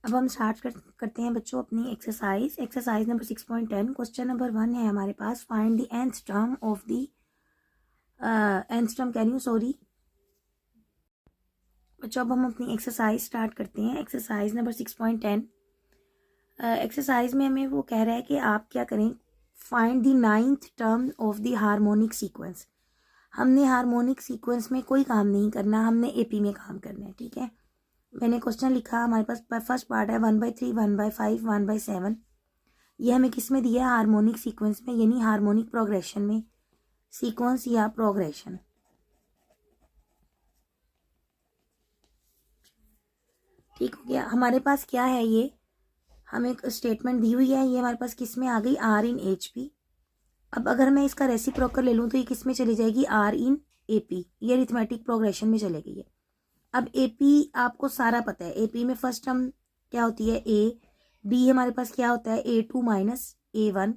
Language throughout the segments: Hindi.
अब हम स्टार्ट करते हैं बच्चों अपनी एक्सरसाइज नंबर 6.10। क्वेश्चन नंबर 1 है हमारे पास, find the nth term of the nth term बच्चों अब हम अपनी एक्सरसाइज स्टार्ट करते हैं। Exercise number 6.10। एक्सरसाइज में हमें वो कह रहा है कि आप क्या करें, find the 9th term of the harmonic sequence. हमने हार्मोनिक सीक्वेंस में कोई काम नहीं करना, हमने एपी में काम करना है, ठीक है। मैंने क्वेश्चन लिखा, हमारे पास फर्स्ट पार्ट है 1/3, 1/5, 1/7। ये हमें किस में दिया है, हार्मोनिक सीक्वेंस में, यानी हार्मोनिक प्रोग्रेशन में, सीक्वेंस या प्रोग्रेशन। ठीक हो गया। हमारे पास क्या है, ये हमें एक स्टेटमेंट दी हुई है, ये हमारे पास किस में आ गई, आर इन एच पी। अब अगर मैं इसका रेसिप्रोकल ले लूँ तो ये किस में चली जाएगी, आर इन ए पी। ये अरिथमेटिक प्रोग्रेशन में चलेगी ये। अब एपी आपको सारा पता है, एपी में फर्स्ट टर्म क्या होती है, ए। बी हमारे पास क्या होता है, A2 माइनस A1।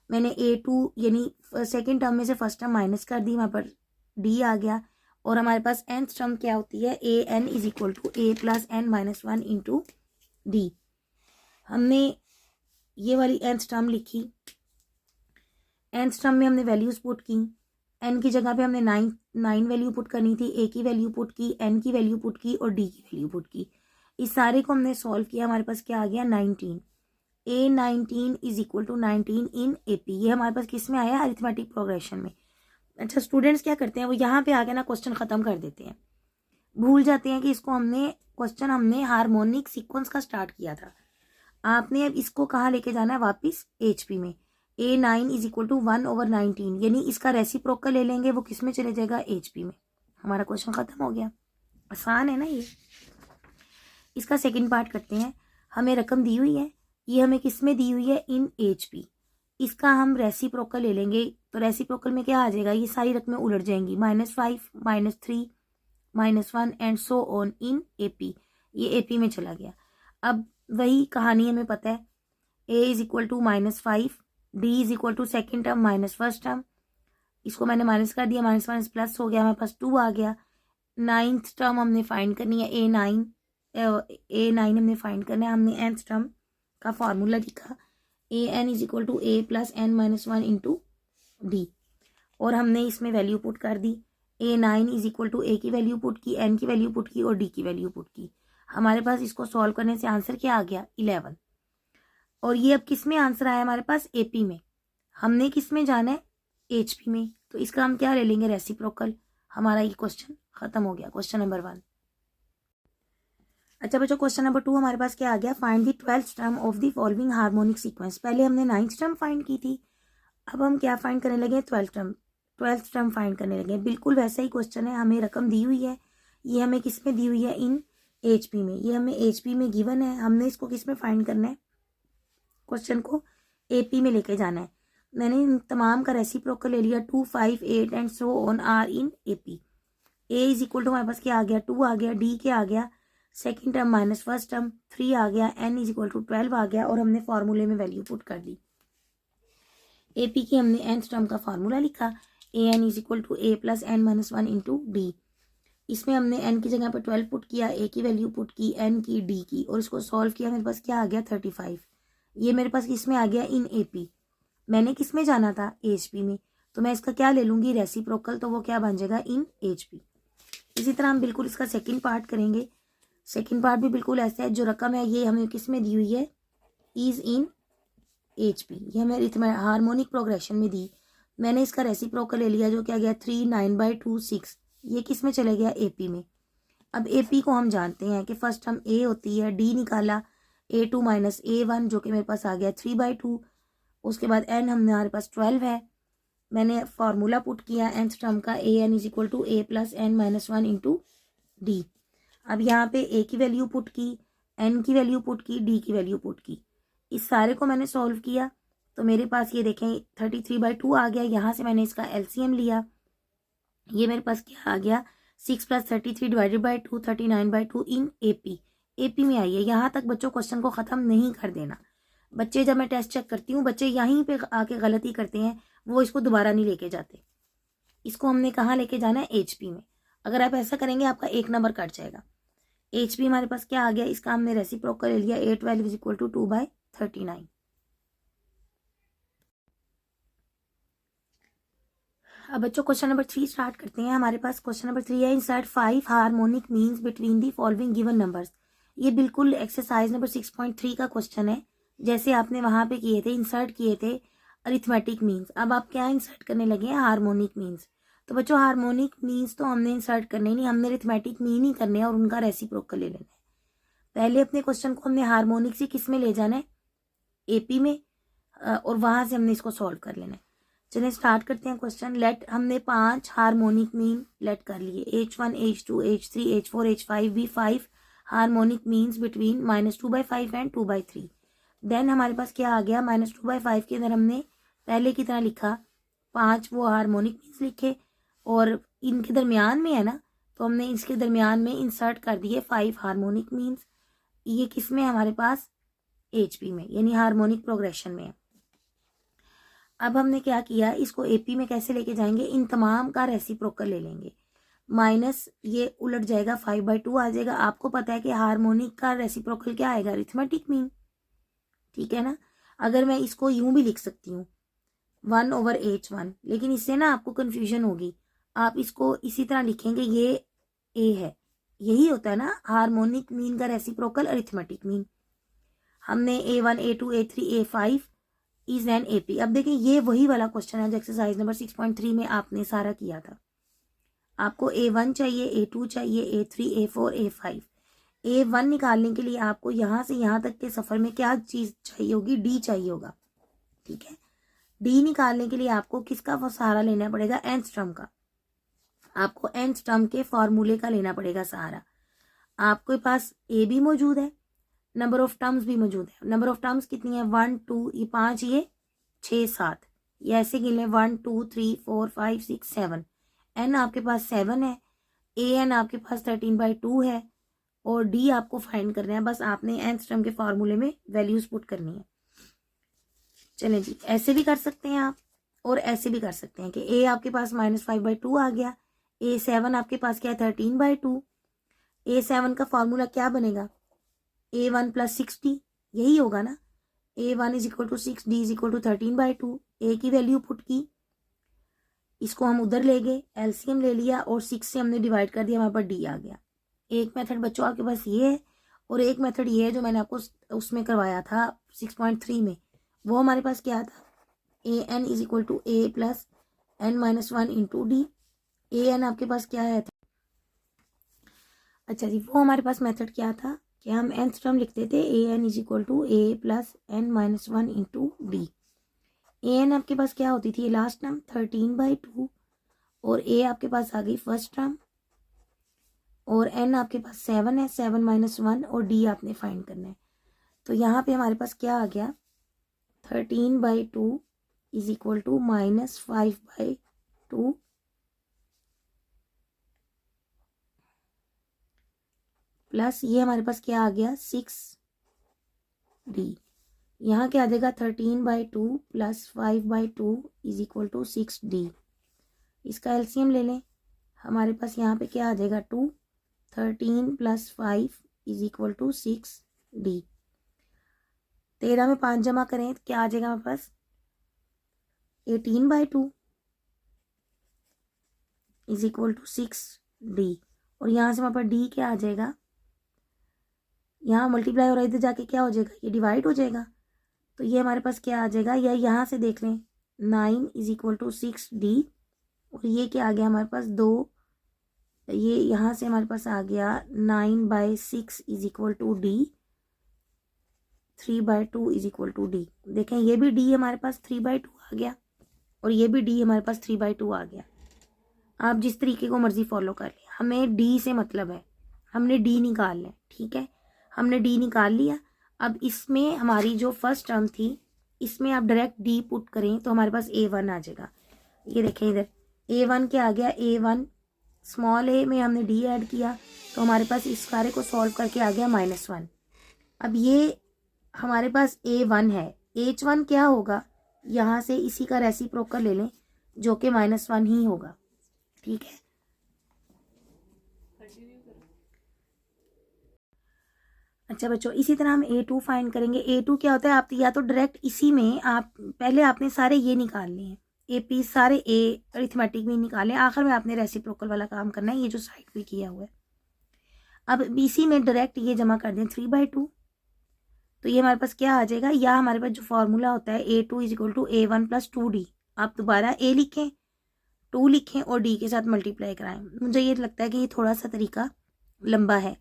मैंने A2 यानी सेकेंड टर्म में से फर्स्ट टर्म माइनस कर दी, वहाँ पर डी आ गया। और हमारे पास nth टर्म क्या होती है, AN is equal to A plus N minus 1 into D. हमने ये वाली nth टर्म लिखी, nth टर्म में हमने वैल्यूज पुट की। n की जगह पे हमने 9 वैल्यू पुट करनी थी, a की वैल्यू पुट की, n की वैल्यू पुट की और d की वैल्यू पुट की। इस सारे को हमने सॉल्व किया, हमारे पास क्या आ गया, 19। A19 is equal to 19 in AP। ये हमारे पास किस में आया, अरिथमेटिक प्रोग्रेशन में। अच्छा, स्टूडेंट्स क्या करते हैं, वो यहाँ पे आके ना क्वेश्चन खत्म कर देते हैं, भूल जाते हैं कि इसको हमने हार्मोनिक सीक्वेंस का स्टार्ट किया था। आपने अब इसको कहाँ लेके जाना है, वापिस HP में। A9 इज इक्वल टू 1/19, यानी इसका रेसिप्रोकल ले लेंगे, वो किस में चले जाएगा, HP में। हमारा क्वेश्चन खत्म हो गया। आसान है ना ये। इसका सेकंड पार्ट करते हैं। हमें रकम दी हुई है, ये हमें किस में दी हुई है, इन HP। इसका हम रेसिप्रोकल ले लेंगे, तो रेसिप्रोकल में क्या आ जाएगा, ये सारी रकमें उलट जाएंगी, -5, -3, -1 and so on in AP। ये AP में चला गया। अब वही कहानी हमें पता है, A is equal to -5, D is equal to second term minus first term. इसको मैंने माइनस कर दिया, माइनस माइनस प्लस हो गया, हमारे पास 2 आ गया। 9th टर्म हमने फाइंड करनी है, A9 हमने फाइंड करना है। हमने nth टर्म का फॉर्मूला लिखा, AN is equal to A plus N minus 1 into D. और हमने इसमें वैल्यू पुट कर दी, A9 is equal to A की वैल्यू पुट की, N की वैल्यू पुट की और D की वैल्यू पुट की। हमारे पास इसको सॉल्व करने से आंसर क्या आ गया, 11। और ये अब किस में आंसर आया, हमारे पास AP में। हमने किस में जाना है, HP में। तो इसका हम क्या ले लेंगे, रेसिप्रोकल। हमारा ये क्वेश्चन खत्म हो गया, क्वेश्चन नंबर 1। अच्छा बच्चों, क्वेश्चन नंबर 2 हमारे पास क्या आ गया, find the 12th term of the following harmonic sequence. पहले हमने 9th टर्म फाइंड की थी, अब हम क्या फाइंड करने लगे, 12th टर्म फाइंड करने लगे। बिल्कुल वैसा ही क्वेश्चन है, हमें रकम दी हुई है, ये हमें किस में दी हुई है, इन HP में। ये हमें HP में गिवन है, हमने इसको किस में फाइंड करना है, क्वेश्चन को AP में लेके जाना है। मैंने इन तमाम का रेसिप्रोकल ले लिया, 2, 5, 8 and so on are in AP। A is equal to हमारे पास क्या आ गया, 2 आ गया, D क्या आ गया, second term minus first term 3 आ गया, N इज इक्वल टू 12 आ गया। और हमने फॉर्मूले में वैल्यू पुट कर दी। AP की हमने nth टर्म का फॉर्मूला लिखा, AN is equal to A plus N minus 1 into D. इसमें हमने N की जगह पर 12 पुट किया, A की वैल्यू पुट की, N की, D की, और इसको सॉल्व किया। मेरे पास क्या आ गया, 35। ये मेरे पास किस में आ गया, इन AP। मैंने किस में जाना था, HP में, तो मैं इसका क्या ले लूंगी, रेसिप्रोकल। तो वो क्या बन जाएगा, इन HP। इसी तरह हम बिल्कुल इसका सेकंड पार्ट करेंगे। सेकंड पार्ट भी बिल्कुल ऐसा है, जो रकम है ये हमें किस में दी हुई है, इज इन HP। ये हमें हार्मोनिक प्रोग्रेशन में दी। मैंने इसका रेसिप्रोकल ले लिया, जो क्या गया, 3, 9/2, 6। ये किस में चले गया, AP में। अब AP को हम जानते हैं कि फर्स्ट टर्म A होती है, D निकाला, A2 माइनस A1 जो कि मेरे पास आ गया 3/2। उसके बाद N हमारे पास 12 है। मैंने फॉर्मूला पुट किया nth टर्म का, AN is equal to A plus N minus 1 into D. अब यहाँ पे A की वैल्यू पुट की, N की वैल्यू पुट की, D की वैल्यू पुट की। इस सारे को मैंने सॉल्व किया, तो मेरे पास ये देखें 33/2 आ गया। यहाँ से मैंने इसका LCM लिया, ये मेरे पास क्या आ गया, 6 + 33 डिवाइडेड बाई 2, 39/2 इन AP में आई है। यहाँ तक बच्चों क्वेश्चन को ख़त्म नहीं कर देना। बच्चे जब मैं टेस्ट चेक करती हूँ, बच्चे यहीं पे आके गलती करते हैं, वो इसको दोबारा नहीं लेके जाते। इसको हमने कहाँ लेके जाना है, HP में। अगर आप ऐसा करेंगे आपका 1 नंबर कट जाएगा। HP हमारे पास क्या आ गया, इसका हमने रेसिप्रोकल ले लिया, 812 इज इक्वल टू 2/39। अब बच्चों क्वेश्चन नंबर 3 स्टार्ट करते हैं। हमारे पास क्वेश्चन नंबर 3 है, insert 5 harmonic means between the following given numbers. ये बिल्कुल एक्सरसाइज नंबर 6.3 का क्वेश्चन है, जैसे आपने वहां पे किए थे, इंसर्ट किए थे अरिथमेटिक मीन्स। अब आप क्या इंसर्ट करने लगे हैं, हार्मोनिक मीन्स। तो बच्चों हार्मोनिक मीन्स तो हमने इंसर्ट करने नहीं, हमने अरिथमेटिक मीन ही करने हैं और उनका रेसिप्रोकल ले लेना है। पहले अपने क्वेश्चन को हमने हार्मोनिक से किस में ले जाना है, AP में, और वहां से हमने इसको सॉल्व कर लेना है। चलिए स्टार्ट करते हैं क्वेश्चन। लेट हमने 5 हार्मोनिक मीन लेट कर लिए, H1 H2 H3 H4 H5 भी 5 harmonic means between -2/5 and 2/3। Then हमारे पास क्या आ गया, -2/5 के अंदर हमने पहले की तरह लिखा 5 वो हार्मोनिक मीन्स लिखे, और इनके दरमियान में है ना, तो हमने इसके दरमियान में इंसर्ट कर दिए 5 हार्मोनिक मीन्स। ये किस में हमारे पास, HP में, यानी हार्मोनिक प्रोग्रेशन में है। अब हमने क्या किया, इसको AP में कैसे लेके जाएंगे, इन तमाम का रेसिप्रोकल ले लेंगे, माइनस ये उलट जाएगा, 5/2 आ जाएगा। आपको पता है कि हार्मोनिक का रेसिप्रोकल क्या आएगा, अरिथमेटिक मीन, ठीक है ना। अगर मैं इसको यूं भी लिख सकती हूँ 1/H1, लेकिन इससे ना आपको कंफ्यूजन होगी, आप इसको इसी तरह लिखेंगे, ये A है, यही होता है ना हार्मोनिक मीन का रेसिप्रोकल, अरिथमेटिक मीन। हमने A1 A2 A3 A5 is an AP। अब देखिए ये वही वाला क्वेश्चन है जो एक्सरसाइज नंबर 6.3 में आपने सारा किया था। आपको A1 चाहिए, A2 चाहिए, A3 A4 A5। A1 निकालने के लिए आपको यहां से यहां तक के सफर में क्या चीज चाहिए होगी, D चाहिए होगा, ठीक है। D निकालने के लिए आपको किसका सहारा लेना पड़ेगा, एंगस्ट्रॉम का। आपको एंगस्ट्रॉम के फॉर्मूले का लेना पड़ेगा सहारा। आपके पास A भी मौजूद है, नंबर ऑफ टर्म्स भी मौजूद है। नंबर ऑफ टर्म्स कितनी है, 1 2 ये 5 ये 6 7, ये ऐसे गिन लें 1 2 3 4 5 6 7। एन आपके पास 7 है, AN आपके पास 13/2 है, और D आपको फाइंड करना है। बस आपने एंगस्ट्रॉम के फॉर्मूले में वैल्यूज पुट करनी है। चलें जी, ऐसे भी कर सकते हैं आप, और ऐसे भी कर सकते हैं कि A आपके पास -5/2 आ गया, A7 आपके पास क्या है, 13/2। A7 का फॉर्मूला क्या बनेगा, A1 + 6D, यही होगा ना। A1 is equal to 6, D is equal to 13/2। A की वैल्यू पुट की, इसको हम उधर ले गए, LCM ले लिया, और 6 से हमने डिवाइड कर दिया, हमारे पास D आ गया। एक मेथड बच्चों आपके पास ये है, और एक मेथड ये है जो मैंने आपको उसमें करवाया था 6.3 में। वो हमारे पास क्या था, AN is equal to A + n-1 into D। AN आपके पास क्या है, अच्छा जी, वो हमारे पास मेथड क्या था कि हम nth टर्म लिखते थे, AN is equal to A + n-1 into D। AN आपके पास क्या होती थी, लास्ट टर्म 13/2, और A आपके पास आ गई फर्स्ट टर्म, और N आपके पास 7 है, 7 - 1, और D आपने फाइंड करना है। तो यहाँ पे हमारे पास क्या आ गया, 13/2 इज इक्वल टू -5/2 प्लस ये हमारे पास क्या आ गया, 6D। यहाँ क्या आ जाएगा, 13/2 + 5/2 इज इक्वल टू 6D। इसका LCM ले लें, हमारे पास यहाँ पे क्या आ जाएगा, 2। 13 + 5 इज इक्वल टू 6D। 13 में 5 जमा करें तो क्या आ जाएगा हमारे पास, 18/2 इज इक्वल टू 6D। और यहाँ से हमारे पास D क्या आ जाएगा, यहाँ मल्टीप्लाई हो रहा है, इधर जाके क्या हो जाएगा, ये डिवाइड हो जाएगा। तो ये हमारे पास क्या आ जाएगा, या यहाँ से देख लें, 9 इज इक्वल टू 6D, और ये क्या आ गया हमारे पास 2, ये यहाँ से हमारे पास आ गया 9/6 is equal to D, 3/2 is equal to D। देखें ये भी D हमारे पास 3/2 आ गया, और ये भी D हमारे पास 3/2 आ गया। आप जिस तरीके को मर्जी फॉलो कर लें, हमें D से मतलब है, हमने D निकाल लें, ठीक है। हमने D निकाल लिया। अब इसमें हमारी जो फर्स्ट टर्म थी, इसमें आप डायरेक्ट D पुट करें तो हमारे पास A1 आ जाएगा। ये देखें इधर A1 क्या आ गया, A1 स्मॉल a में हमने D ऐड किया, तो हमारे पास इस सारे को सॉल्व करके आ गया -1। अब ये हमारे पास A1 है, H1 क्या होगा, यहाँ से इसी का रेसिप्रोकल ले लें जो कि -1 ही होगा, ठीक है। अच्छा बच्चों, इसी तरह हम A2 फाइंड करेंगे। A2 क्या होता है, आप या तो डायरेक्ट इसी में आप पहले आपने सारे ये निकालने हैं, AP सारे A अरिथमेटिक में निकालें, आखिर में आपने रेसिप्रोकल वाला काम करना है, ये जो साइड पे किया हुआ है। अब BC में डायरेक्ट ये जमा कर दें 3/2, तो ये हमारे पास क्या आ जाएगा, या हमारे पास जो फॉर्मूला होता है A2 = A1 + 2D, आप दोबारा A लिखें, 2 लिखें और D के साथ मल्टीप्लाई कराएं। मुझे ये लगता है कि ये थोड़ा सा तरीका लंबा है,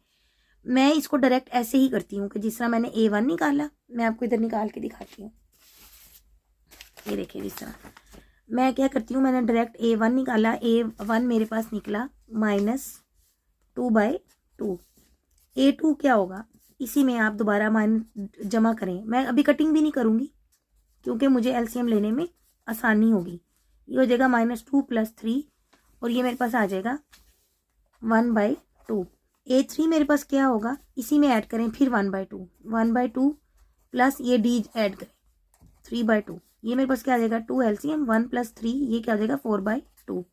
मैं इसको डायरेक्ट ऐसे ही करती हूँ कि जिस तरह मैंने A1 निकाला, मैं आपको इधर निकाल के दिखाती हूँ। ये देखिए, जिस तरह मैं क्या करती हूँ, मैंने डायरेक्ट A1 निकाला, A1 मेरे पास निकला -2/2। A2 क्या होगा, इसी में आप दोबारा जमा करें। मैं अभी कटिंग भी नहीं करूँगी क्योंकि मुझे LCM लेने में आसानी होगी। ये हो जाएगा -2 + 3 और ये मेरे पास आ जाएगा 1/2। A3 मेरे पास क्या होगा, इसी में ऐड करें फिर 1/2 प्लस ये D ऐड करें 3/2, ये मेरे पास क्या आ जाएगा 2 LCM 1 + 3, ये क्या हो जाएगा 4/2।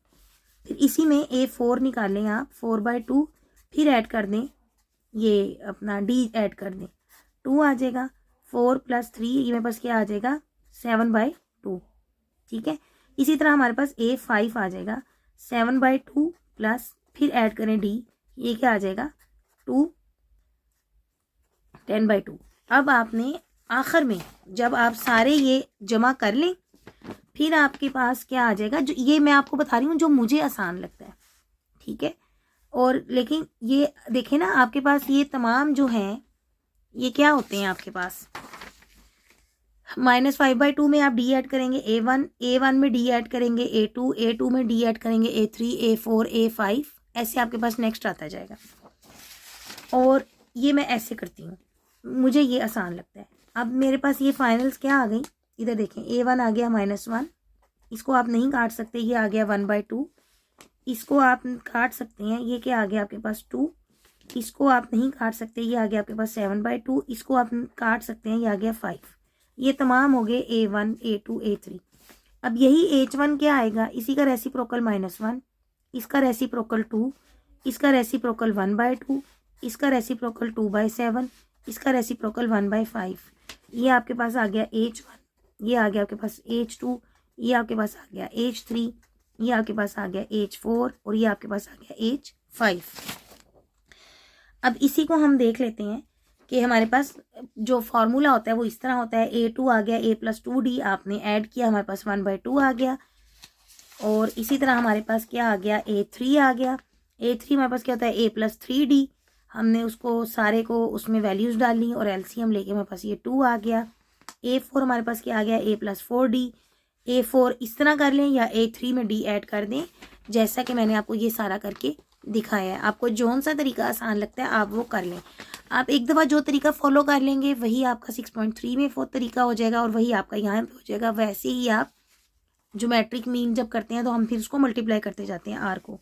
फिर इसी में A4 निकालें आप 4/2, फिर ऐड कर दें ये अपना D ऐड कर दें, 2 आ जाएगा, 4 + 3 ये मेरे पास क्या आ जाएगा 7/2। ठीक है, इसी तरह हमारे पास A5 आ जाएगा 7/2 प्लस फिर ऐड करें D, ये क्या आ जाएगा 2 10/2। अब आपने आखिर में जब आप सारे ये जमा कर लें, फिर आपके पास क्या आ जाएगा, जो ये मैं आपको बता रही हूँ जो मुझे आसान लगता है, ठीक है। और लेकिन ये देखें ना, आपके पास ये तमाम जो हैं ये क्या होते हैं, आपके पास -5/2 में आप D ऐड करेंगे A1 में D ऐड करेंगे A2 में D ऐड करेंगे A3 A4 A5, ऐसे आपके पास नेक्स्ट आता जाएगा। और ये मैं ऐसे करती हूँ, मुझे ये आसान लगता है। अब मेरे पास ये फाइनल्स क्या आ गई, इधर देखें, A1 आ गया -1, इसको आप नहीं काट सकते, ये आ गया 1/2, इसको आप काट सकते हैं, ये क्या आ गया आपके पास 2, इसको आप नहीं काट सकते, ये आ गया आपके पास 7/2, इसको आप काट सकते हैं, ये आ गया 5। ये तमाम हो गए A1 A2 A3। अब यही H1 क्या आएगा, इसी का रेसिप्रोकल -1, इसका रेसिप्रोकल 2, इसका रेसिप्रोकल 1/2, इसका रेसिप्रोकल 2/7, इसका रेसिप्रोकल 1/5। ये आपके पास आ गया H1, ये आ गया आपके पास H2, ये आपके पास आ गया H3, ये आपके पास आ गया H4 और ये आपके पास आ गया H5। अब इसी को हम देख लेते हैं कि हमारे पास जो फॉर्मूला होता है वो इस तरह होता है, A2 आ गया A + 2D, आपने ऐड किया, हमारे पास 1/2 आ गया। और इसी तरह हमारे पास क्या आ गया A3 आ गया, A3 हमारे पास क्या होता है A + 3D, हमने उसको सारे को उसमें वैल्यूज़ डाली और LCM लेके हमारे पास ये 2 आ गया। A4 हमारे पास क्या आ गया A + 4D, A4 इस तरह कर लें या A3 में D ऐड कर दें, जैसा कि मैंने आपको ये सारा करके दिखाया है। आपको जौन सा तरीका आसान लगता है आप वो कर लें। आप एक दफ़ा जो तरीका फॉलो कर लेंगे वही आपका 6.3 में फोर्थ तरीका हो जाएगा और वही आपका यहाँ पे हो जाएगा। वैसे ही आप ज्योमेट्रिक मीन जब करते हैं तो हम फिर उसको मल्टीप्लाई करते जाते हैं R को।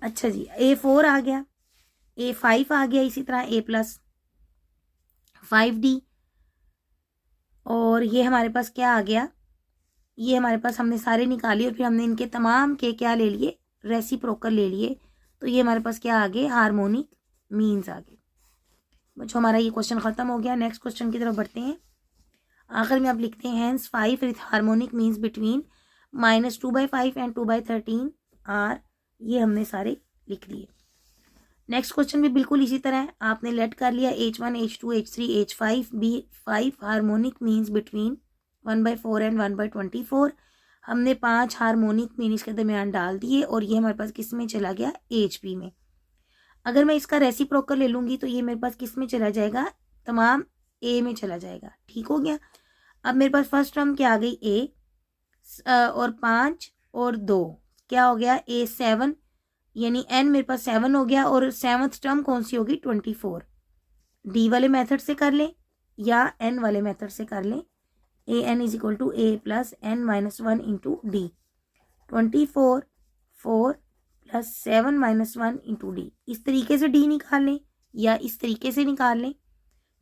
अच्छा जी, A4 आ गया, A5 आ गया, इसी तरह A + 5D, और ये हमारे पास क्या आ गया, ये हमारे पास हमने सारे निकाले और फिर हमने इनके तमाम के क्या ले लिए, रेसिप्रोकल ले लिए, तो ये हमारे पास क्या आ गए, हार्मोनिक मीन्स आ गए। बच्चों हमारा ये क्वेश्चन ख़त्म हो गया। नेक्स्ट क्वेश्चन की तरफ बढ़ते हैं। आखिर में आप लिखते हैं hence 5 with harmonic means between -2/5 and 2/13 are, ये हमने सारे लिख दिए। नेक्स्ट क्वेश्चन भी बिल्कुल इसी तरह है, आपने लेट कर लिया H1 H2 H3 H5 B5 harmonic means between 1/4 and 1/24, हमने 5 हार्मोनिक मीन इसके दरमियान डाल दिए और ये हमारे पास किस में चला गया, HP में। अगर मैं इसका रेसिप्रोकल ले लूँगी तो ये मेरे पास किस में चला जाएगा, तमाम A में चला जाएगा। ठीक हो गया। अब मेरे पास फर्स्ट टर्म क्या आ गई A और 5 और 2 क्या हो गया A7, यानी N मेरे पास 7 हो गया और 7th टर्म कौन सी होगी 24। D वाले मेथड से कर लें या N वाले मेथड से कर लें, AN = A + N - 1 × D, 24 4 + 7 - 1 × D। इस तरीके से D निकाल लें या इस तरीके से निकाल लें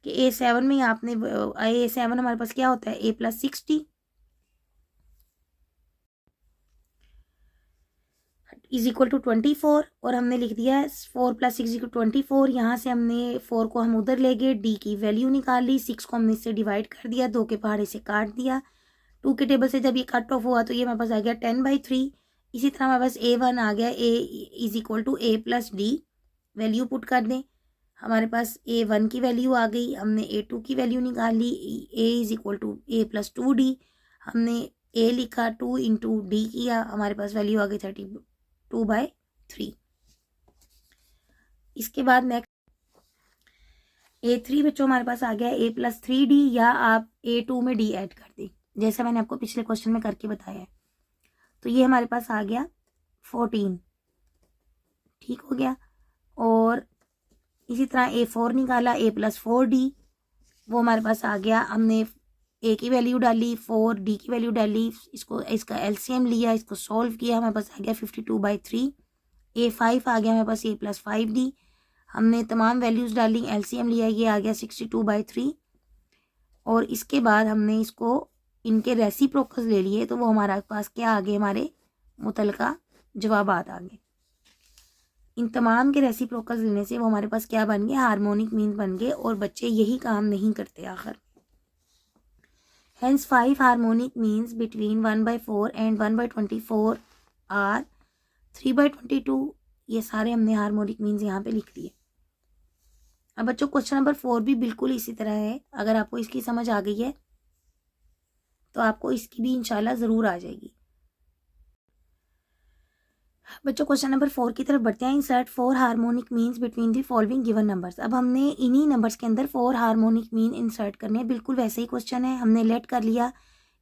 कि A7 में आपने A7 हमारे पास क्या होता है A + 60, इज इक्वल टू 24 और हमने लिख दिया 4 + 6 = 24। यहाँ से हमने 4 को हम उधर ले गए, डी की वैल्यू निकाल ली, 6 को हमने इससे डिवाइड कर दिया, 2 के पहाड़े से काट दिया। 2 के टेबल से जब ये कट ऑफ हुआ तो ये हमारे पास आ गया 10/3। इसी तरह हमारे पास A1 आ गया, A is equal to A + D, value put कर दें, हमारे पास A1 की वैल्यू आ गई, हमने A2 की वैल्यू निकाल ली, A is equal to A + 2D, हमने A लिखा, 2 × D किया, हमारे पास वैल्यू आ गई 32/3। इसके बाद नेक्स्ट A3 बच्चों हमारे पास आ गया A + 3D, या आप A2 में D ऐड कर दें, जैसा मैंने आपको पिछले क्वेश्चन में करके बताया है। तो ये हमारे पास आ गया 14, ठीक हो गया। और इसी तरह A4 निकाला, A + 4D, वो हमारे पास आ गया, हमने A की वैल्यू डाली, 4 D की वैल्यू डाली, इसका LCM लिया, इसको सॉल्व किया, हमारे पास आ गया 52/3। A5 आ गया हमारे पास A + 5D, हमने तमाम वैल्यूज़ डाली, LCM लिया, ये आ गया 62/3। और इसके बाद हमने इसको इनके रेसिप्रोकल्स ले लिए, तो वो हमारे पास क्या आ गए, हमारे मुतलका जवाबात आ गए। इन तमाम के रेसिप्रोकल्स लेने से वो हमारे पास क्या बन गए, हार्मोनिक मीन बन गए। और बच्चे यही काम नहीं करते आखिर। Hence 5 harmonic means between 1/4 and 1/24 are 3/22। ये सारे हमने हार्मोनिक मीन्स यहाँ पे लिख दिए। अब बच्चों क्वेश्चन नंबर 4 भी बिल्कुल इसी तरह है। अगर आपको इसकी समझ आ गई है तो आपको इसकी भी इंशाल्लाह ज़रूर आ जाएगी। बच्चों क्वेश्चन नंबर 4 की तरफ बढ़ते हैं। Insert 4 harmonic means between the following given numbers. अब हमने इन्हीं नंबर्स के अंदर 4 हार्मोनिक मीन इंसर्ट करने हैं। बिल्कुल वैसे ही क्वेश्चन है, हमने लेट कर लिया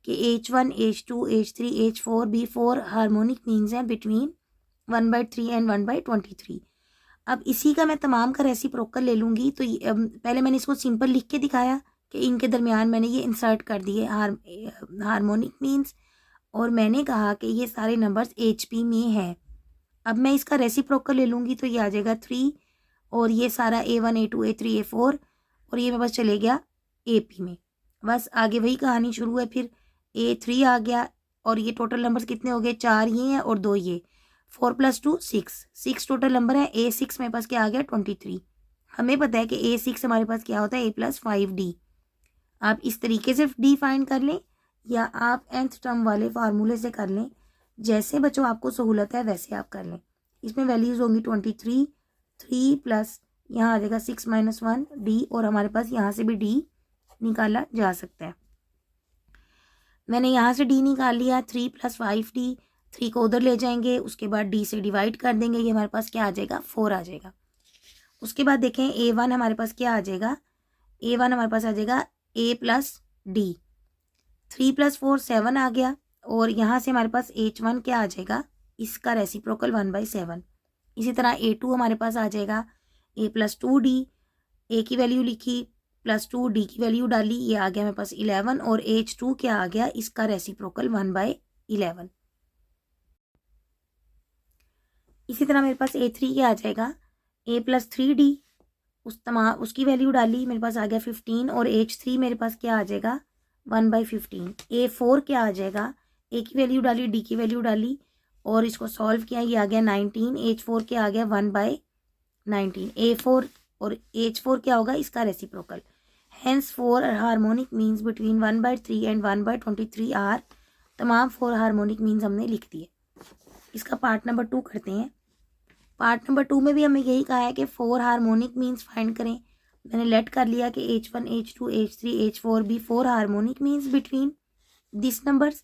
कि H1, H2, H3, H4 भी 4 हार्मोनिक मीन्स हैं बिटवीन 1/3 एंड 1/23। अब इसी का मैं तमाम का रेसिप्रोकल ले लूँगी। तो पहले मैंने इसको सिंपल लिख के दिखाया कि इनके दरमियान मैंने ये इंसर्ट कर दिए हार्मोनिक मीन्स, और मैंने कहा कि ये सारे नंबर्स HP में हैं। अब मैं इसका रेसिप्रोकल ले लूँगी तो ये आ जाएगा 3, और ये सारा A1, A2, A3, A4, और ये मेरे पास चले गया AP में। बस आगे वही कहानी शुरू है। फिर A3 आ गया, और ये टोटल नंबर्स कितने हो गए, 4 ये हैं और 2 ये, 4 + 2 6 टोटल नंबर है। A6 मेरे पास क्या आ गया, 23। हमें पता है कि A6 हमारे पास क्या होता है, A + 5D। आप इस तरीके से D फाइंड कर लें, या आप nth टर्म वाले फार्मूले से कर लें, जैसे बच्चों आपको सहूलत है वैसे आप कर लें। इसमें वैल्यूज़ होंगी 23, 3 प्लस यहाँ आ जाएगा 6 - 1 D, और हमारे पास यहाँ से भी D निकाला जा सकता है। मैंने यहाँ से D निकाल लिया, 3 + 5D, 3 को उधर ले जाएंगे, उसके बाद D से डिवाइड कर देंगे, ये हमारे पास क्या आ जाएगा, 4 आ जाएगा। उसके बाद देखें A1 हमारे पास क्या आ जाएगा, A1 हमारे पास आ जाएगा A + D, 3 + 4 7 आ गया, और यहाँ से हमारे पास H1 क्या आ जाएगा, इसका रेसिप्रोकल 1/7। इसी तरह A2 हमारे पास आ जाएगा A + 2D, A की वैल्यू लिखी, +2 D की वैल्यू डाली, ये आ गया मेरे पास 11, और H2 क्या आ गया, इसका रेसिप्रोकल 1/11। इसी तरह मेरे पास A3 क्या आ जाएगा, A + 3D, उसकी वैल्यू डाली, मेरे पास आ गया 15, और H3 मेरे पास क्या आ जाएगा, 1/15। A4 क्या आ जाएगा, A की वैल्यू डाली, D की वैल्यू डाली, और इसको सॉल्व किया, ये आ गया 19। H4 क्या आ गया, 1/19। A4 और H4 क्या होगा, इसका reciprocal. Hence 4 harmonic means between 1/3 and 1/23 are. तमाम 4 हार्मोनिक मीन्स हमने लिख दिए। इसका पार्ट नंबर 2 करते हैं। पार्ट नंबर 2 में भी हमें यही कहा है कि 4 हार्मोनिक मीन्स फाइंड करें। मैंने लेट कर लिया कि H1, H2, H3, H4 भी 4 harmonic means between this numbers.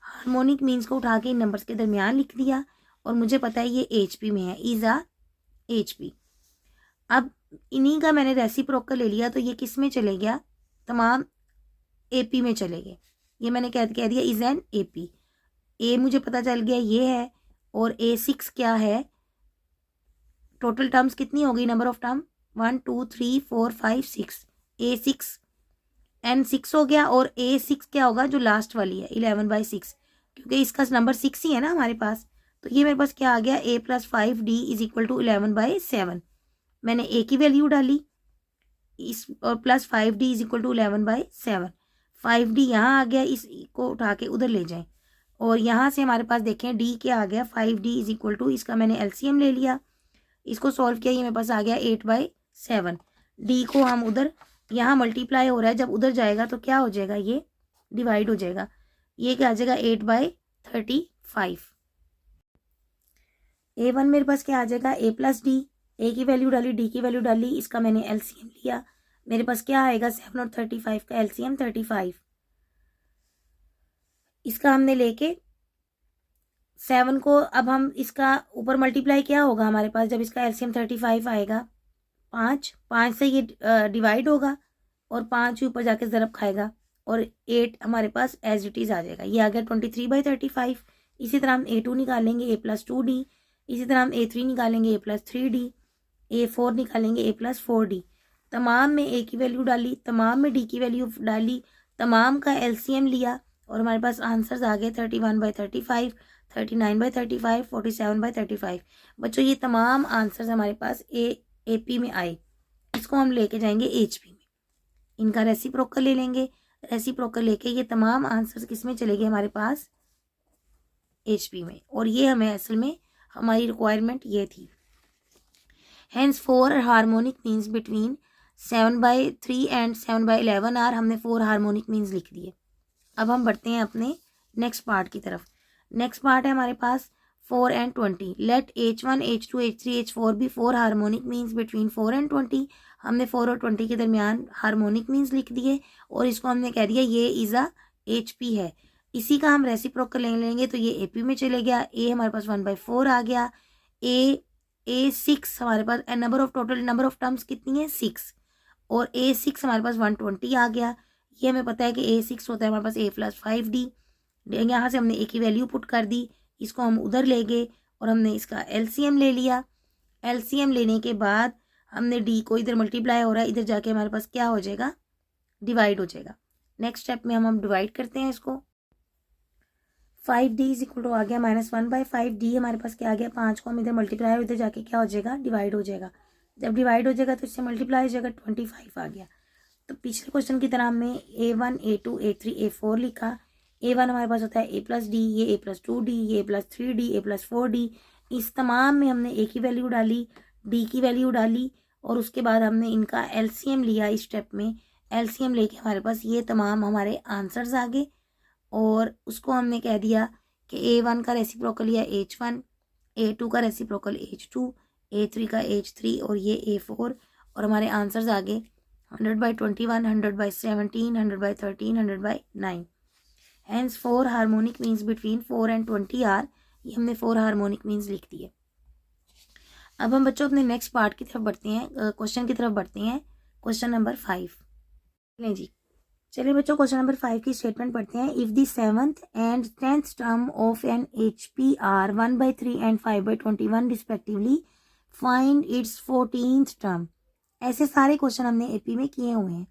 Harmonic means को उठा के इन नंबर्स के दरमियान लिख दिया, और मुझे पता है ये HP में है, इज आ HP। अब इन्हीं का मैंने रेसिप्रोकल ले लिया, तो ये किस में चले गया, तमाम AP में चले गए। ये मैंने कह दिया इज एन AP। A मुझे पता चल गया ये है, और A6 क्या है, टोटल टर्म्स कितनी हो गई, number of term 1 2 3 4 5 6, A6 N6 हो गया, और A6 क्या होगा, जो लास्ट वाली है 11/6, क्योंकि इसका नंबर 6 ही है ना हमारे पास। तो ये मेरे पास क्या आ गया, A + 5D = 11/7। मैंने A की वैल्यू डाली इस, और +5D = 11/7। 5D यहाँ आ गया, इसको उठा के उधर ले जाएं, और यहाँ से हमारे पास देखें डी क्या आ गया, 5d इज इक्वल टू, इसका मैंने एलसीएम ले लिया, इसको सॉल्व किया, ये मेरे पास आ गया 8/7। डी को हम उधर, यहाँ मल्टीप्लाई हो रहा है, जब उधर जाएगा तो क्या हो जाएगा, ये डिवाइड हो जाएगा, ये क्या आ जाएगा 8/35। A1 मेरे पास क्या आ जाएगा, a प्लस डी, ए की वैल्यू डाली, डी की वैल्यू डाली, इसका मैंने एलसीएम लिया, मेरे पास क्या आएगा 7 और 35 का एलसीएम 35। इसका हमने लेके 7 को, अब हम इसका ऊपर मल्टीप्लाई क्या होगा हमारे पास, जब इसका एलसीएम 35 आएगा, 5 से ये डिवाइड होगा और 5 ऊपर जाके ज़रब खाएगा और 8 हमारे पास एज इट इज़ आ जाएगा, ये आ गया 23/35। इसी तरह हम A2 निकालेंगे, a प्लस 2d, इसी तरह हम A3 निकालेंगे, a प्लस 3d, A4 निकालेंगे, a प्लस 4d। तमाम में a की वैल्यू डाली, तमाम में d की वैल्यू डाली, तमाम का एलसीएम लिया और हमारे पास आंसर्स आ गए 31/35, 39/35, 47/35। बच्चों ये तमाम आंसर्स हमारे पास AP में आए, इसको हम लेके जाएंगे HP में, इनका रेसिप्रोकल ले लेंगे, रेसिप्रोकल लेके ये तमाम आंसर्स किस में चले गए हमारे पास, HP में। और ये हमें असल में हमारी रिक्वायरमेंट ये थी। Hence 4 harmonic means between 7/3 and 7/11 are, हमने 4 हार्मोनिक मीन्स लिख दिए। अब हम बढ़ते हैं अपने नेक्स्ट पार्ट की तरफ। नेक्स्ट पार्ट है हमारे पास 4 and 20। Late H1, H2, H3, H4 भी 4 हार्मोनिक मीन्स बिटवीन 4 and 20। हमने 4 और 20 के दरमियान हार्मोनिक मीन्स लिख दिए और इसको हमने कह दिया ये इज़ अ HP है। इसी का हम रेसिप्रोकल ले लेंगे तो ये AP में चले गया, A हमारे पास 1/4 आ गया, A 6 हमारे पास, number of total number of terms कितनी है 6, और A 6 हमारे पास 120 आ गया। ये हमें पता है कि A 6 होता है हमारे पास A प्लस 5d। यहाँ से हमने A की वैल्यू पुट कर दी, इसको हम उधर ले गए और हमने इसका एलसीएम ले लिया। एलसीएम लेने के बाद हमने D को, इधर मल्टीप्लाई हो रहा है, इधर जाके हमारे पास क्या हो जाएगा, डिवाइड हो जाएगा। नेक्स्ट स्टेप में हम डिवाइड करते हैं इसको। 5d इज इक्वल टू आ गया -1/5d, हमारे पास क्या आ गया, 5 को हम इधर मल्टीप्लाई और इधर जाके क्या हो जाएगा, डिवाइड हो जाएगा। जब डिवाइड हो जाएगा तो इससे मल्टीप्लाई हो जाएगा, 25 आ गया। तो पिछले क्वेश्चन की तरह हमने A1, A2, A3, A4 लिखा। A1 हमारे पास होता है A प्लस डी, ये A प्लस 2d, ये A plus 3d, A plus 4d। इस तमाम में हमने A की वैल्यू डाली, D की वैल्यू डाली और उसके बाद हमने इनका एलसीएम लिया। इस स्टेप में एलसीएम लेके हमारे पास ये तमाम हमारे आंसर्स आ गए और उसको हमने कह दिया कि A1 का रेसिप्रोकल लिया H1, A2 का रेसिप्रोकल H2, A3 का H3 और ये A4 और हमारे आंसर्स आ गए 100/21, 100/17, 100/13, 100/9। Hence 4 harmonic means between 4 and 20 are, ये हमने 4 हार्मोनिक मीन्स लिख दिए। अब हम बच्चों अपने नेक्स्ट पार्ट की तरफ बढ़ते हैं, क्वेश्चन की तरफ बढ़ते हैं। क्वेश्चन नंबर 5 लें जी, चलिए बच्चों क्वेश्चन नंबर 5 की स्टेटमेंट पढ़ते हैं। If the 7th and 10th term of an HP are 1/3 and 5/21 respectively, find its 14th term. ऐसे सारे क्वेश्चन हमने AP में किए हुए हैं।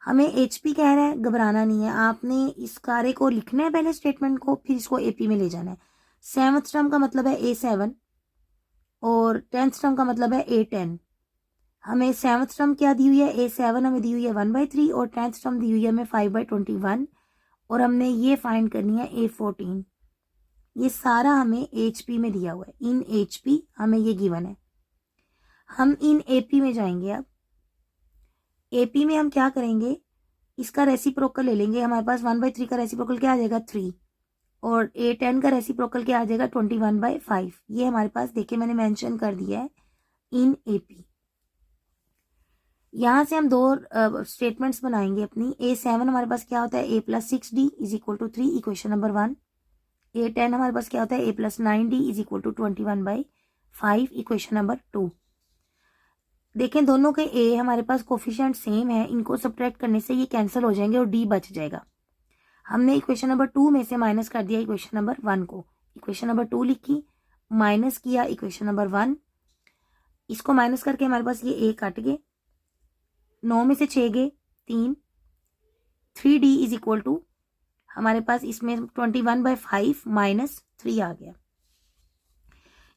हमें HP कह रहा है, घबराना नहीं है, आपने इस कार्य को लिखना है पहले स्टेटमेंट को, फिर इसको AP में ले जाना है। 7th टर्म का मतलब है A7 और 10th टर्म का मतलब है A10। हमें 7th टर्म क्या दी हुई है, A7 हमें दी हुई है 1/3 और 10th टर्म दी हुई है हमें 5/21 और हमने ये फाइंड करनी है A14। ये सारा हमें HP में दिया हुआ है, इन HP हमें ये गिवन है। हम इन AP में जाएंगे। अब AP में हम क्या करेंगे, इसका रेसिप्रोकल ले लेंगे। हमारे पास 1/3 का रेसिप्रोकल क्या आ जाएगा 3 और A10 का रेसिप्रोकल क्या आ जाएगा 21/5। ये हमारे पास देखिए मैंने मेंशन कर दिया है इन AP। यहाँ से हम दो स्टेटमेंट्स बनाएंगे अपनी। A7 हमारे पास क्या होता है A plus 6d is equal to 3, equation number 1। A10 हमारे पास क्या होता है A plus 9d is equal to 21/5, equation number 2। देखें दोनों के A हमारे पास कोफिशिएंट सेम है, इनको सब्ट्रैक्ट करने से ये कैंसिल हो जाएंगे और D बच जाएगा। हमने इक्वेशन नंबर 2 में से माइनस कर दिया इक्वेशन नंबर 1 को। इक्वेशन नंबर 2 लिखी, माइनस किया इक्वेशन नंबर 1, इसको माइनस करके हमारे पास ये A कट गए, 9 में से 6 गए 3, 3d इज इक्वल टू हमारे पास इसमें 21/5 माइनस 3 आ गया।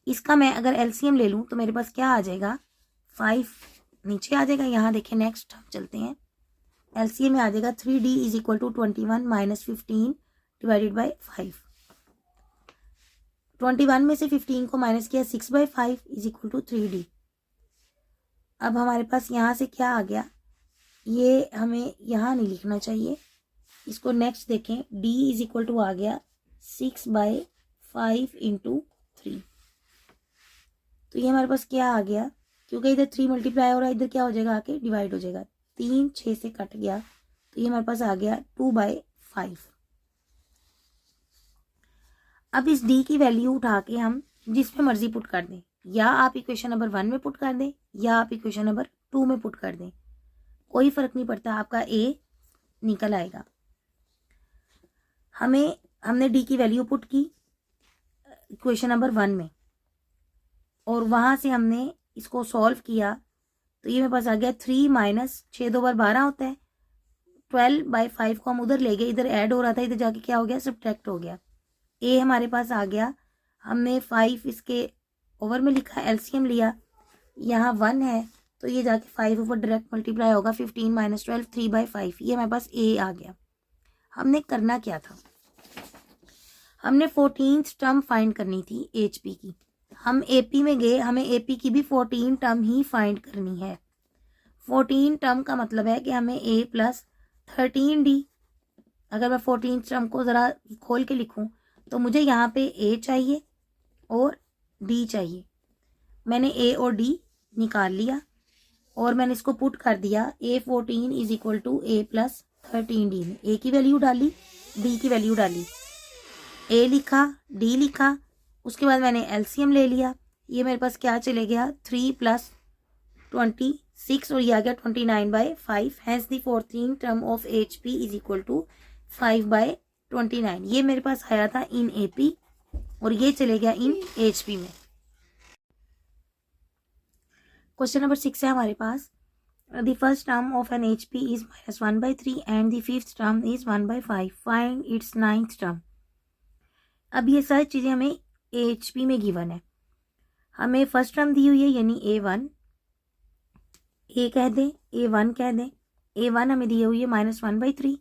इसका मैं अगर एलसीएम ले लूं तो मेरे पास क्या आ जाएगा, 5 नीचे आ जाएगा। यहाँ देखें नेक्स्ट हम चलते हैं, एलसीएम में आ जाएगा 3d is equal to 21 minus 15 divided by 5। 21 में से 15 को माइनस किया 6/5 इज इक्वल टू 3D। अब हमारे पास यहाँ से क्या आ गया, ये हमें यहाँ नहीं लिखना चाहिए, इसको नेक्स्ट देखें। D इज इक्वल टू आ गया 6/5 इंटू 3। तो ये हमारे पास क्या आ गया, क्योंकि इधर 3 मल्टीप्लाई हो रहा है, इधर क्या हो जाएगा आके डिवाइड हो जाएगा। 3 6 से कट गया, तो ये हमारे पास आ गया 2/5। अब इस D की वैल्यू उठा के हम जिसमें मर्जी पुट कर दें, या आप इक्वेशन नंबर 1 में पुट कर दें या आप इक्वेशन नंबर 2 में पुट कर दें, कोई फर्क नहीं पड़ता, आपका A निकल आएगा। हमने D की वैल्यू पुट की इक्वेशन नंबर 1 में और वहां से हमने इसको सॉल्व किया, तो ये मेरे पास आ गया 3 माइनस 6 2 बार 12 होता है, 12/5 को हम उधर ले गए, इधर ऐड हो रहा था, इधर जाके क्या हो गया, सब्ट्रैक्ट हो गया। A हमारे पास आ गया, हमने 5 इसके ओवर में लिखा, एलसीएम लिया, यहाँ 1 है तो ये जाके 5 ऊपर डायरेक्ट मल्टीप्लाई होगा, 15 माइनस 12 3/5, ये हमारे पास A आ गया। हमने करना क्या था, हमने 14th टर्म फाइंड करनी थी HP की। हम AP में गए, हमें AP की भी 14 टर्म ही फाइंड करनी है। 14 टर्म का मतलब है कि हमें A प्लस 13D, अगर मैं 14 टर्म को ज़रा खोल के लिखूं तो मुझे यहाँ पे A चाहिए और D चाहिए। मैंने A और D निकाल लिया और मैंने इसको पुट कर दिया, A14 is equal to A plus 13D में। A की वैल्यू डाली, D की वैल्यू डाली, A लिखा, D लिखा, उसके बाद मैंने एलसीएम ले लिया, ये मेरे पास क्या चले गया 3 प्लस 26 और ये आ गया 29/5। Hence the 14th term of HP is equal to 5/29। ये मेरे पास आया था इन AP और ये चले गया इन HP में। क्वेश्चन नंबर 6 है हमारे पास, the first term of an HP is -1/3 and the fifth term is 1/5, find its 9th term. अब ये सारी चीज़ें हमें HP में गिवन है, हमें फर्स्ट टर्म दी हुई है यानी A1, A कह दें, A1 कह दें, A1 हमें दी हुई है -1/3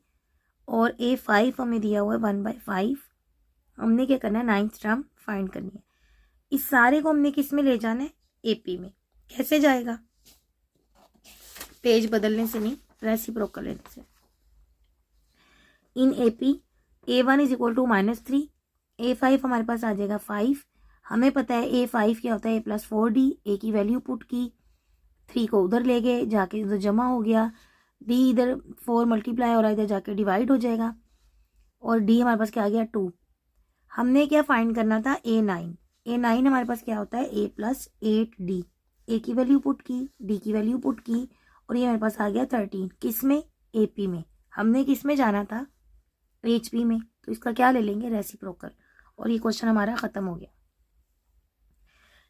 और A5 हमें दिया हुआ है 1/5। हमने क्या करना है, 9th टर्म फाइंड करनी है। इस सारे को हमने किस में ले जाना है, AP में। कैसे जाएगा, पेज बदलने से नहीं, रेसिप्रोकल लेने से। In AP A1 is equal to -3, A5 हमारे पास आ जाएगा 5। हमें पता है A5 क्या होता है, A प्लस 4D। A की वैल्यू पुट की, 3 को उधर ले गए, जाके इधर जमा हो गया, D इधर 4 मल्टीप्लाई हो रहा है, इधर जाके डिवाइड हो जाएगा और D हमारे पास क्या आ गया 2। हमने क्या फाइंड करना था, A9 हमारे पास क्या होता है, A प्लस 8D। A की वैल्यू पुट की, D की वैल्यू पुट की और ये मेरे पास आ गया 13। किस में, AP में। हमने किस में जाना था, HP में, तो इसका क्या ले लेंगे, रेसिप्रोकल, और ये क्वेश्चन हमारा खत्म हो गया।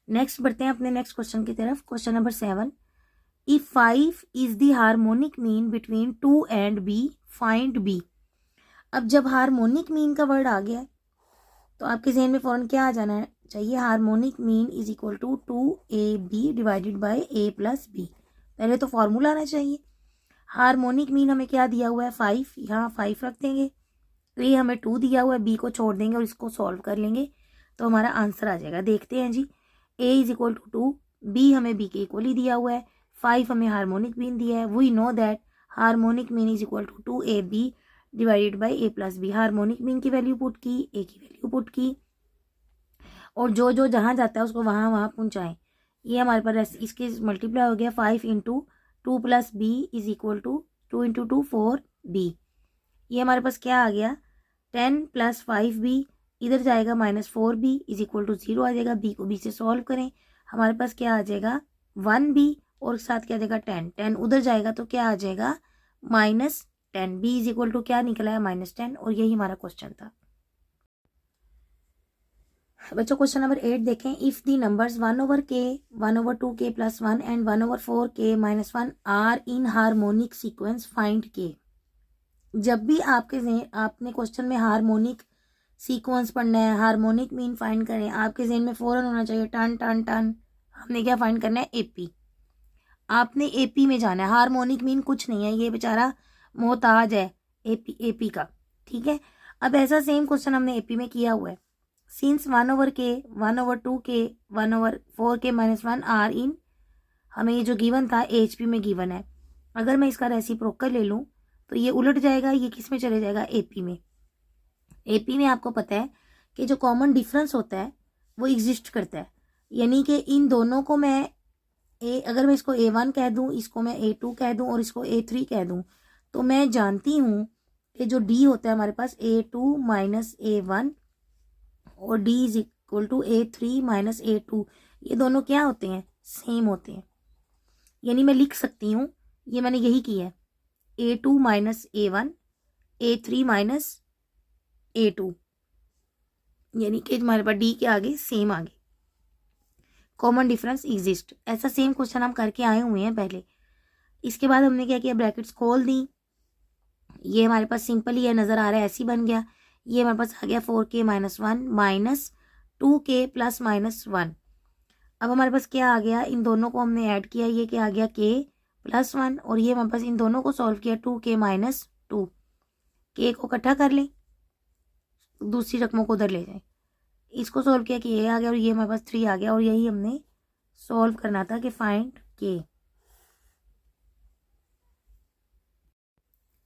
नेक्स्ट बढ़ते हैं अपने नेक्स्ट क्वेश्चन की तरफ। Question number 7, if 5 is the harmonic mean between 2 and B, find B। अब जब हार्मोनिक मीन का वर्ड आ गया तो आपके जहन में फौरन क्या आ जाना चाहिए, harmonic mean is equal to 2AB divided by A plus B। पहले तो फॉर्मूला आना चाहिए। हार्मोनिक मीन हमें क्या दिया हुआ है, 5, यहाँ 5 रख देंगे, A हमें 2 दिया हुआ है, B को छोड़ देंगे और इसको सॉल्व कर लेंगे तो हमारा आंसर आ जाएगा। देखते हैं जी, A is equal to 2, B हमें B के इक्वली दिया हुआ है, 5 हमें हार्मोनिक मीन दिया है। We know that harmonic mean is equal to 2AB divided by A plus B। Harmonic mean की वैल्यू पुट की, A की वैल्यू पुट की और जो जो जहाँ जाता है उसको वहाँ वहाँ पहुँचाएं। ये हमारे पास इसके मल्टीप्लाई हो गया, 5 into 2 plus B is equal to 2 into 2 4B। ये हमारे पास क्या आ गया, 10 प्लस 5B, इधर जाएगा -4B इज इक्वल टू 0 आ जाएगा। B को B से सॉल्व करें, हमारे पास क्या आ जाएगा 1B और साथ क्या आ जाएगा 10 उधर जाएगा तो क्या आ जाएगा -10। B इज इक्वल टू क्या निकला है, -10, और यही हमारा क्वेश्चन था। बच्चों क्वेश्चन नंबर 8 देखें, if the numbers 1/k, 1/2k plus 1 and 1/4k minus 1 are in harmonic sequence, find k। जब भी आपने क्वेश्चन में हार्मोनिक सीक्वेंस पढ़ना है, हार्मोनिक मीन फाइंड करें, आपके जहन में फौरन होना चाहिए टन टन टन, हमने क्या फाइंड करना है, AP। आपने AP में जाना है, हार्मोनिक मीन कुछ नहीं है, ये बेचारा मोहताज है AP का, ठीक है। अब ऐसा सेम क्वेश्चन हमने AP में किया हुआ है, since 1/k 1/2k 1/4k minus 1 are इन, हमें ये जो गिवन था HP में गिवन है, अगर मैं इसका रेसिप्रोकल ले लूँ तो ये उलट जाएगा, ये किस में चले जाएगा, AP में। AP में आपको पता है कि जो कॉमन डिफरेंस होता है वो एग्जिस्ट करता है, यानी कि इन दोनों को मैं अगर मैं इसको A1 कह दूं, इसको मैं A2 कह दूं और इसको A3 कह दूं, तो मैं जानती हूँ कि जो D होता है हमारे पास A2 माइनस A1 और D is equal to A3 minus A2, ये दोनों क्या होते हैं, सेम होते हैं। यानी मैं लिख सकती हूँ, ये मैंने यही किया है, A2 minus A1 A3 minus A2, यानी कि हमारे पास D के आगे सेम आगे कॉमन डिफरेंस एग्जिस्ट। ऐसा सेम क्वेश्चन हम करके आए हुए हैं पहले। इसके बाद हमने क्या किया, ब्रैकेट्स खोल दी, ये हमारे पास सिंपल ही है, नज़र आ रहा है, ऐसे ही बन गया। ये हमारे पास आ गया 4k minus 1 minus 2k plus minus 1। अब हमारे पास क्या आ गया, इन दोनों को हमने ऐड किया, ये क्या आ गया k प्लस 1, और ये हमारे पास इन दोनों को सॉल्व किया 2k माइनस 2। k को इकट्ठा कर लें, दूसरी रकमों को उधर ले जाएं, इसको सॉल्व किया कि ये आ गया और ये हमारे पास 3 आ गया, और यही हमने सॉल्व करना था कि फाइंड k।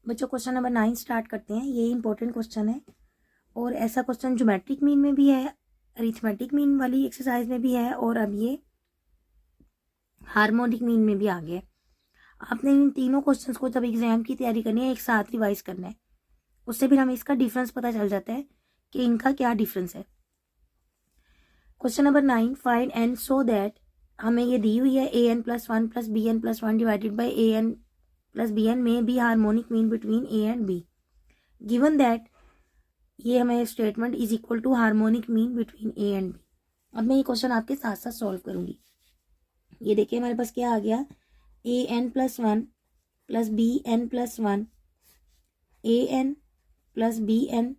बच्चों क्वेश्चन नंबर 9 स्टार्ट करते हैं। ये इंपॉर्टेंट क्वेश्चन है और ऐसा क्वेश्चन ज्योमेट्रिक मीन में भी है, अरिथमेटिक मीन वाली एक्सरसाइज में भी है, और अब ये हार्मोनिक मीन में भी आ गया। आपने इन तीनों क्वेश्चंस को जब एग्जाम की तैयारी करनी है एक साथ रिवाइज करना है, उससे फिर हमें इसका डिफरेंस पता चल जाता है कि इनका क्या डिफरेंस है। Question number 9, find n so that, हमें ये दी हुई है an plus 1 plus bn plus 1 divided by an plus bn में be harmonic mean between a and b। Given that, ये हमें statement is equal to harmonic mean between a and b। अब मैं ये क्वेश्चन आपके साथ साथ सॉल्व करूंगी। ये देखिए हमारे पास क्या आ गया, an plus 1 plus bn plus 1 an plus bn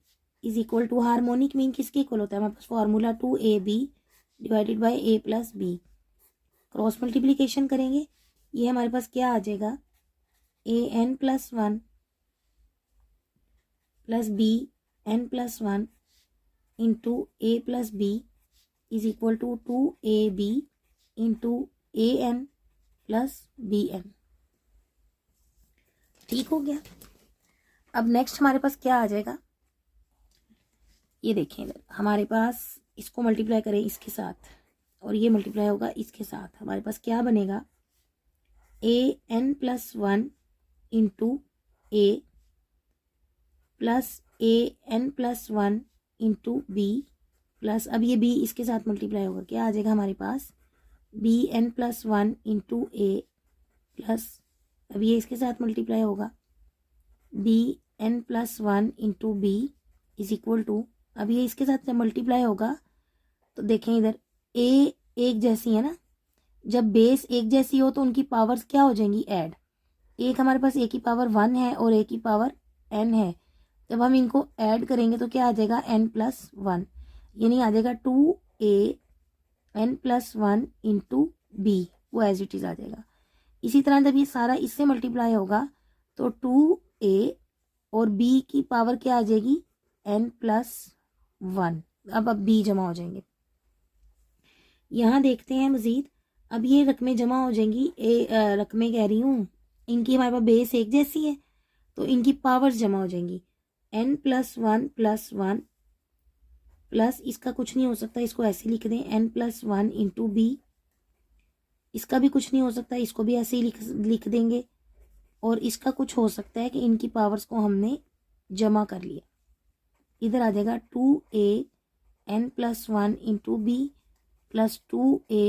is equal to harmonic mean किसके इक्वल होता है, हमारे पास formula 2ab divided by a plus b। Cross multiplication करेंगे, ये हमारे पास क्या आ जाएगा, an plus 1 plus bn plus 1 into a plus b is equal to 2ab into an plus bn। ठीक हो गया। अब नेक्स्ट हमारे पास क्या आ जाएगा, ये देखें इधर हमारे पास, इसको मल्टीप्लाई करें इसके साथ और ये मल्टीप्लाई होगा इसके साथ, हमारे पास क्या बनेगा, an plus 1 into a plus an plus 1 into b plus, अब ये b इसके साथ मल्टीप्लाई होगा, क्या आ जाएगा हमारे पास, bn plus 1 into a plus, अब ये इसके साथ मल्टीप्लाई होगा bn plus 1 into b is equal to, अब ये इसके साथ जब मल्टीप्लाई होगा तो देखें इधर a एक जैसी है ना, जब बेस एक जैसी हो तो उनकी पावर्स क्या हो जाएंगी, ऐड। एक हमारे पास a की पावर 1 है और a की पावर n है, जब हम इनको ऐड करेंगे तो क्या आ जाएगा, n प्लस 1, यानी आ जाएगा 2a n plus 1 into b, वो एज इट इज आ जाएगा। इसी तरह जब ये सारा इससे मल्टीप्लाई होगा तो 2a और b की पावर क्या आ जाएगी, n प्लस 1। अब b जमा हो जाएंगे। यहाँ देखते हैं मजीद, अब ये रकमें जमा हो जाएंगी, रकमें कह रही हूँ, इनकी हमारे पास बेस एक जैसी है तो इनकी पावर्स जमा हो जाएंगी, n प्लस 1 प्लस 1 प्लस, इसका कुछ नहीं हो सकता, इसको ऐसे लिख दें n प्लस 1 इंटू b, इसका भी कुछ नहीं हो सकता, इसको भी ऐसे ही लिख देंगे, और इसका कुछ हो सकता है कि इनकी पावर्स को हमने जमा कर लिया, इधर आ जाएगा 2a n plus 1 into b plus 2a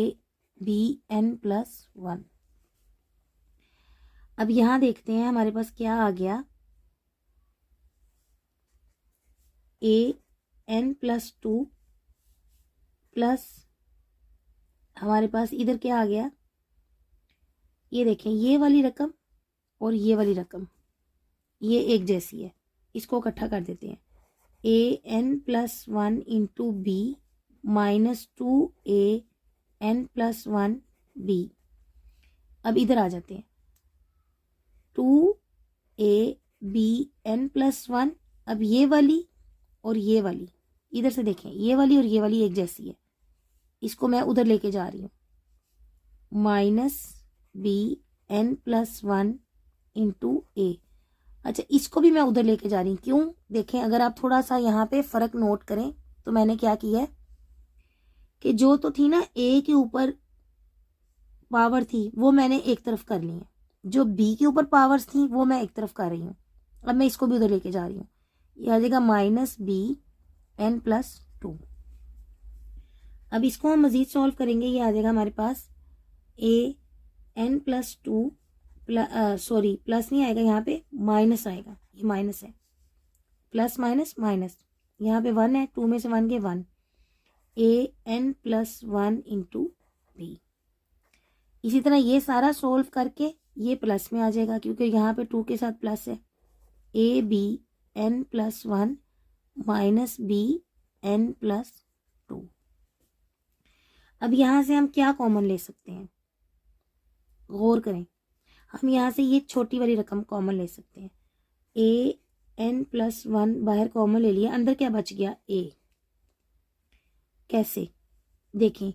bn plus 1। अब यहाँ देखते हैं हमारे पास क्या आ गया, an प्लस 2 प्लस हमारे पास इधर क्या आ गया, ये देखें ये वाली रकम और ये वाली रकम ये एक जैसी है, इसको इकट्ठा कर देते हैं, an plus 1 into b minus 2an plus 1 b। अब इधर आ जाते हैं 2a bn प्लस 1, अब ये वाली और ये वाली इधर से देखें, ये वाली और ये वाली एक जैसी है, इसको मैं उधर लेके जा रही हूँ, -bn+1 इंटू ए। अच्छा, इसको भी मैं उधर लेके जा रही हूँ, क्यों? देखें, अगर आप थोड़ा सा यहाँ पे फर्क नोट करें तो मैंने क्या किया है कि जो तो थी ना ए के ऊपर पावर थी वो मैंने एक तरफ कर ली है, जो बी के ऊपर पावर्स थी वो मैं एक तरफ कर रही हूँ। अब मैं इसको भी उधर लेके जा रही हूँ, ये आ जाएगा -bn+2। अब इसको हम मजीद सॉल्व करेंगे, ये आ जाएगा हमारे पास an+2 सॉरी प्लस नहीं आएगा, यहाँ पे माइनस आएगा, ये माइनस है, प्लस माइनस माइनस, यहाँ पे 1 है, 2 में से 1 के 1, an+1 इंटू बी। इसी तरह ये सारा सोल्व करके ये प्लस में आ जाएगा, क्योंकि यहाँ पे 2 के साथ प्लस है, abn+1 -bn+2। अब यहाँ से हम क्या कॉमन ले सकते हैं, गौर करें, हम यहाँ से ये छोटी वाली रकम कॉमन ले सकते हैं, an+1 बाहर कॉमन ले लिया, अंदर क्या बच गया, a। कैसे? देखें,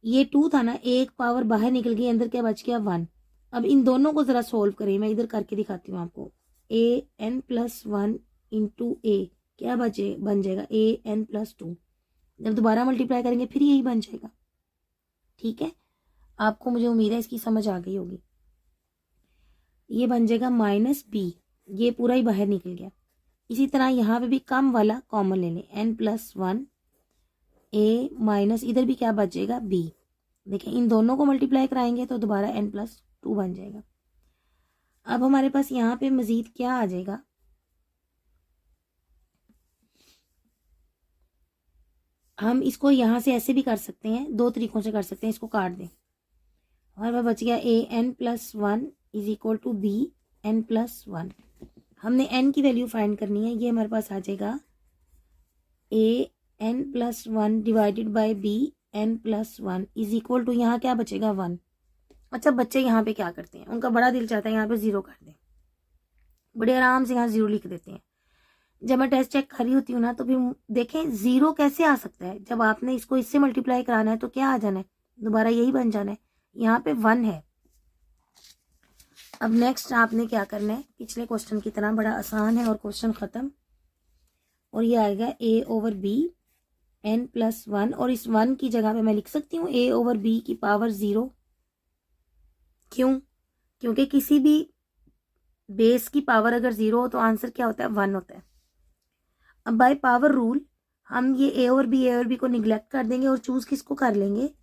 ये 2 था ना, एक पावर बाहर निकल गई, अंदर क्या बच गया, 1। अब इन दोनों को जरा सोल्व करें, मैं इधर करके दिखाती हूँ आपको, an+1 इंटू ए क्या बन जाएगा, an+2। जब दोबारा मल्टीप्लाई करेंगे फिर यही बन जाएगा। ठीक है, आपको मुझे उम्मीद है इसकी समझ आ गई होगी। ये बन जाएगा -b, ये पूरा ही बाहर निकल गया। इसी तरह यहाँ पे भी कम वाला कॉमन ले लें, n+1 a माइनस इधर भी क्या बचेगा, b। देखें, इन दोनों को मल्टीप्लाई कराएंगे तो दोबारा n+2 बन जाएगा। अब हमारे पास यहाँ पे मजीद क्या आ जाएगा, हम इसको यहाँ से ऐसे भी कर सकते हैं, 2 तरीकों से कर सकते हैं, इसको काट दें, हमारे पास बच गया an+1 is equal to bn+1। हमने n की वैल्यू फाइंड करनी है, ये हमारे पास आ जाएगा an+1 divided by bn+1 is equal to, यहाँ क्या बचेगा, 1। अच्छा, बच्चे यहाँ पे क्या करते हैं, उनका बड़ा दिल चाहता है यहाँ पे 0 कर दें, बड़े आराम से यहाँ 0 लिख देते हैं। जब मैं टेस्ट चेक कर रही होती हूँ ना, तो फिर देखें 0 कैसे आ सकता है, जब आपने इसको इससे मल्टीप्लाई कराना है तो क्या आ जाना है, दोबारा यही बन जाना है, यहाँ पे 1 है। अब नेक्स्ट आपने क्या करना है, पिछले क्वेश्चन की तरह बड़ा आसान है और क्वेश्चन खत्म, और ये आएगा a/b(n+1), और इस 1 की जगह पे मैं लिख सकती हूँ a/b की पावर 0। क्यों? क्योंकि किसी भी बेस की पावर अगर 0 हो तो आंसर क्या होता है, 1 होता है। अब बाय पावर रूल हम ये a/b को निगलेक्ट कर देंगे और चूज किसको कर लेंगे,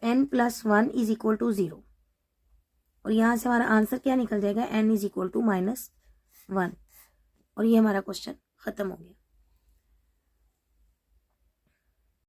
n+1 इज इक्वल टू 0, और यहाँ से हमारा आंसर क्या निकल जाएगा, n इज इक्वल टू -1, और ये हमारा क्वेश्चन खत्म हो गया।